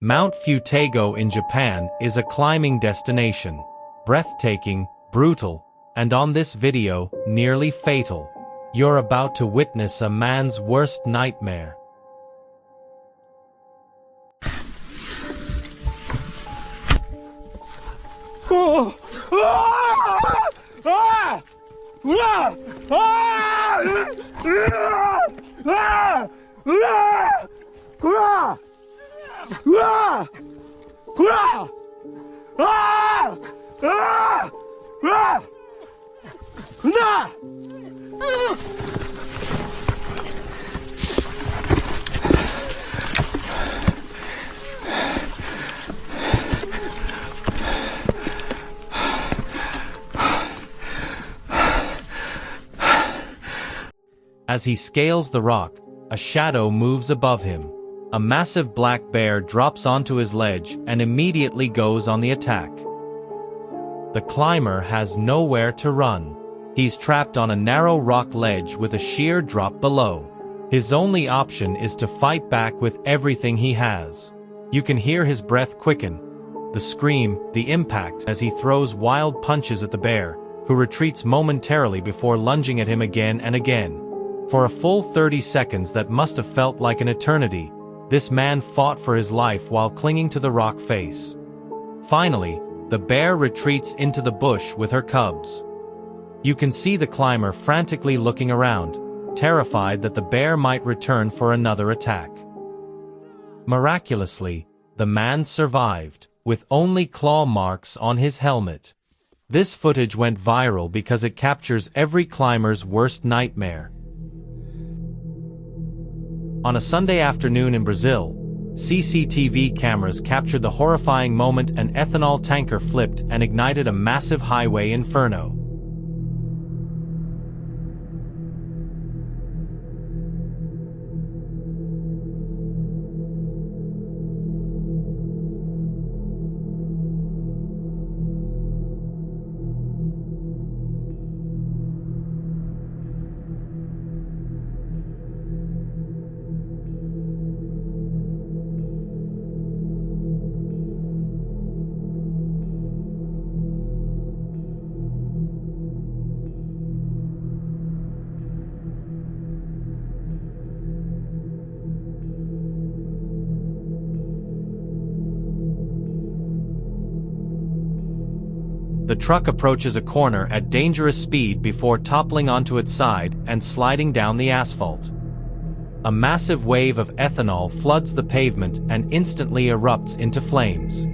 Mount Futego in Japan is a climbing destination. Breathtaking, brutal, and on this video, nearly fatal. You're about to witness a man's worst nightmare. As he scales the rock, a shadow moves above him. A massive black bear drops onto his ledge and immediately goes on the attack. The climber has nowhere to run. He's trapped on a narrow rock ledge with a sheer drop below. His only option is to fight back with everything he has. You can hear his breath quicken, the scream, the impact as he throws wild punches at the bear, who retreats momentarily before lunging at him again and again. For a full 30 seconds that must have felt like an eternity, this man fought for his life while clinging to the rock face. Finally, the bear retreats into the bush with her cubs. You can see the climber frantically looking around, terrified that the bear might return for another attack. Miraculously, the man survived, with only claw marks on his helmet. This footage went viral because it captures every climber's worst nightmare. On a Sunday afternoon in Brazil, CCTV cameras captured the horrifying moment an ethanol tanker flipped and ignited a massive highway inferno. The truck approaches a corner at dangerous speed before toppling onto its side and sliding down the asphalt. A massive wave of ethanol floods the pavement and instantly erupts into flames.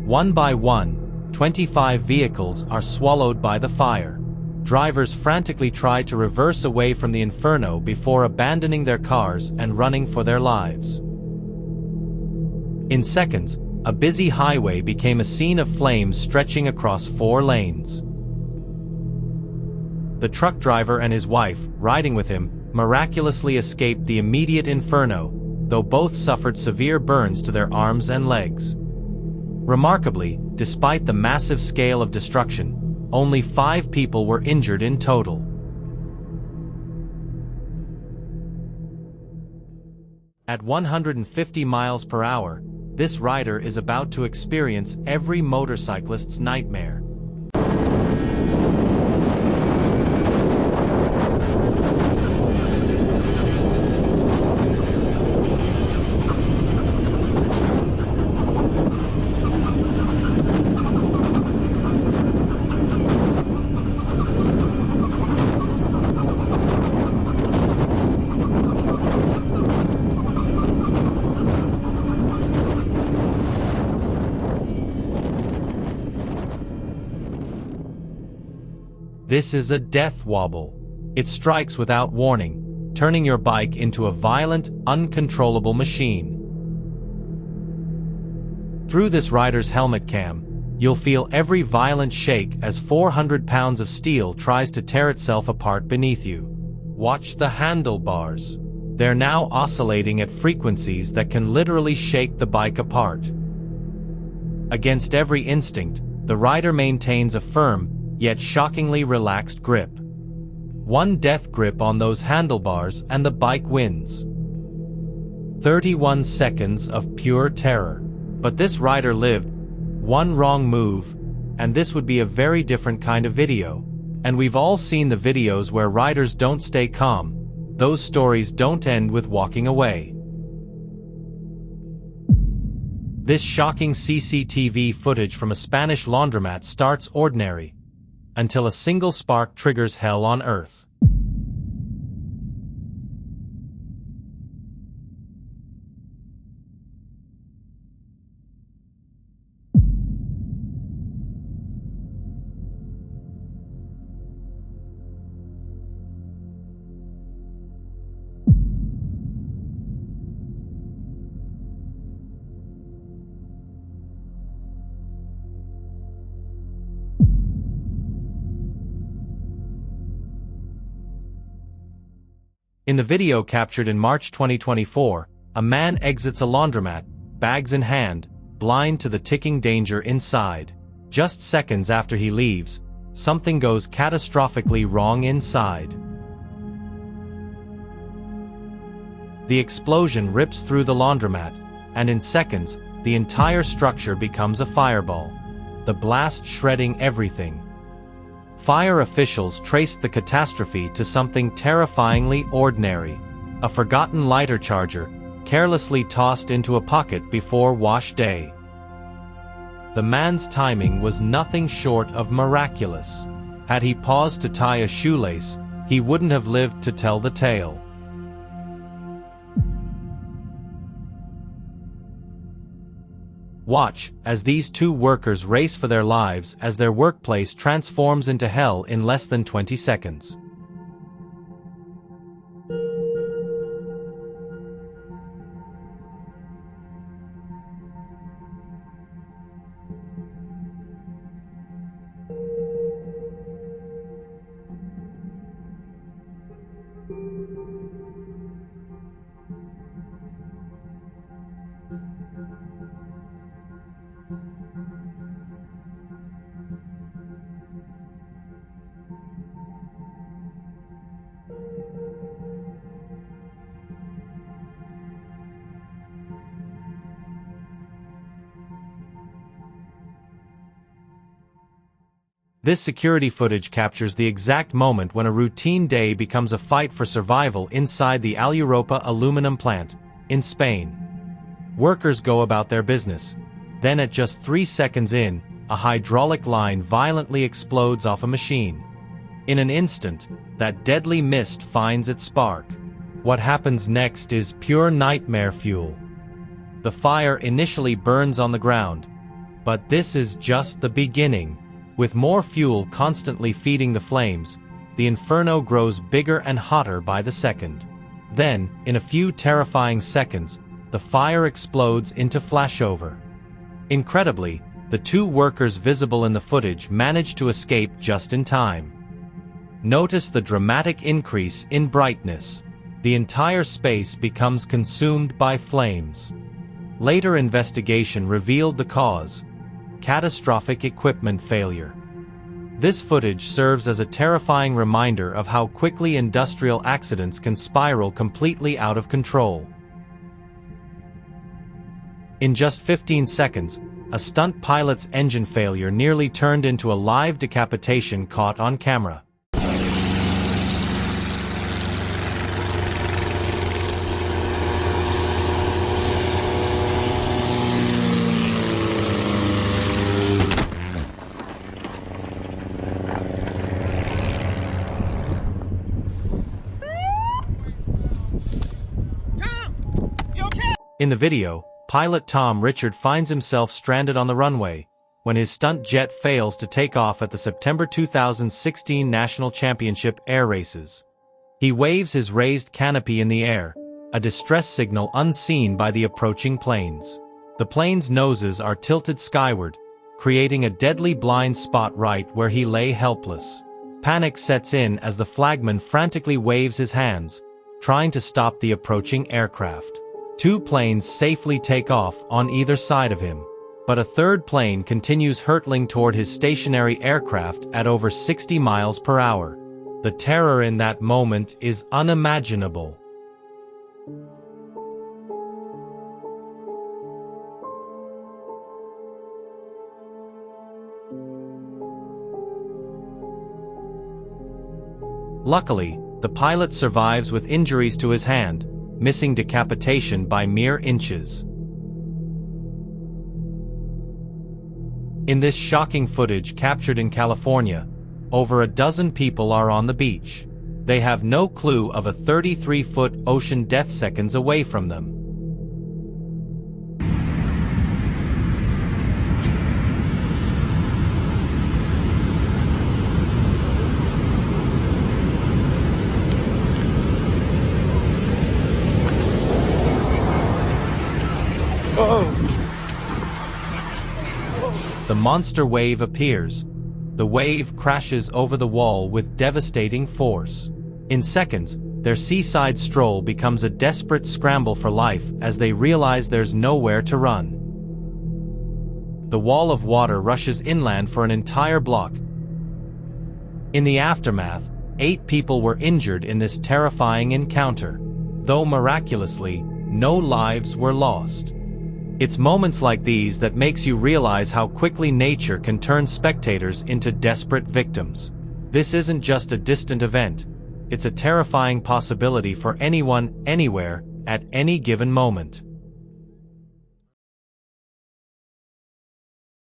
One by one, 25 vehicles are swallowed by the fire. Drivers frantically try to reverse away from the inferno before abandoning their cars and running for their lives. In seconds, a busy highway became a scene of flames stretching across 4 lanes. The truck driver and his wife, riding with him, miraculously escaped the immediate inferno, though both suffered severe burns to their arms and legs. Remarkably, despite the massive scale of destruction, only 5 people were injured in total. At 150 miles per hour, this rider is about to experience every motorcyclist's nightmare. This is a death wobble. It strikes without warning, turning your bike into a violent, uncontrollable machine. Through this rider's helmet cam, you'll feel every violent shake as 400 pounds of steel tries to tear itself apart beneath you. Watch the handlebars. They're now oscillating at frequencies that can literally shake the bike apart. Against every instinct, the rider maintains a firm, yet shockingly relaxed grip. One death grip on those handlebars and the bike wins. 31 seconds of pure terror. But this rider lived. One wrong move, and this would be a very different kind of video. And we've all seen the videos where riders don't stay calm. Those stories don't end with walking away. This shocking CCTV footage from a Spanish laundromat starts ordinary, until a single spark triggers hell on earth. In the video captured in March 2024, a man exits a laundromat, bags in hand, blind to the ticking danger inside. Just seconds after he leaves, something goes catastrophically wrong inside. The explosion rips through the laundromat, and in seconds, the entire structure becomes a fireball, the blast shredding everything. Fire officials traced the catastrophe to something terrifyingly ordinary: a forgotten lighter charger, carelessly tossed into a pocket before wash day. The man's timing was nothing short of miraculous. Had he paused to tie a shoelace, he wouldn't have lived to tell the tale. Watch as these two workers race for their lives as their workplace transforms into hell in less than 20 seconds. This security footage captures the exact moment when a routine day becomes a fight for survival inside the Al-Europa aluminum plant, in Spain. Workers go about their business. Then at just 3 seconds in, a hydraulic line violently explodes off a machine. In an instant, that deadly mist finds its spark. What happens next is pure nightmare fuel. The fire initially burns on the ground, but this is just the beginning. With more fuel constantly feeding the flames, the inferno grows bigger and hotter by the second. Then, in a few terrifying seconds, the fire explodes into flashover. Incredibly, the two workers visible in the footage manage to escape just in time. Notice the dramatic increase in brightness. The entire space becomes consumed by flames. Later investigation revealed the cause: catastrophic equipment failure. This footage serves as a terrifying reminder of how quickly industrial accidents can spiral completely out of control. In just 15 seconds, a stunt pilot's engine failure nearly turned into a live decapitation caught on camera. In the video, pilot Tom Richard finds himself stranded on the runway when his stunt jet fails to take off at the September 2016 National Championship air races. He waves his raised canopy in the air, a distress signal unseen by the approaching planes. The planes' noses are tilted skyward, creating a deadly blind spot right where he lay helpless. Panic sets in as the flagman frantically waves his hands, trying to stop the approaching aircraft. 2 planes safely take off on either side of him, but a third plane continues hurtling toward his stationary aircraft at over 60 miles per hour. The terror in that moment is unimaginable. Luckily, the pilot survives with injuries to his hand, missing decapitation by mere inches. In this shocking footage captured in California, over a dozen people are on the beach. They have no clue of a 33-foot ocean death seconds away from them. The monster wave appears. The wave crashes over the wall with devastating force. In seconds, their seaside stroll becomes a desperate scramble for life as they realize there's nowhere to run. The wall of water rushes inland for an entire block. In the aftermath, 8 people were injured in this terrifying encounter, though miraculously, no lives were lost. It's moments like these that makes you realize how quickly nature can turn spectators into desperate victims. This isn't just a distant event, it's a terrifying possibility for anyone, anywhere, at any given moment.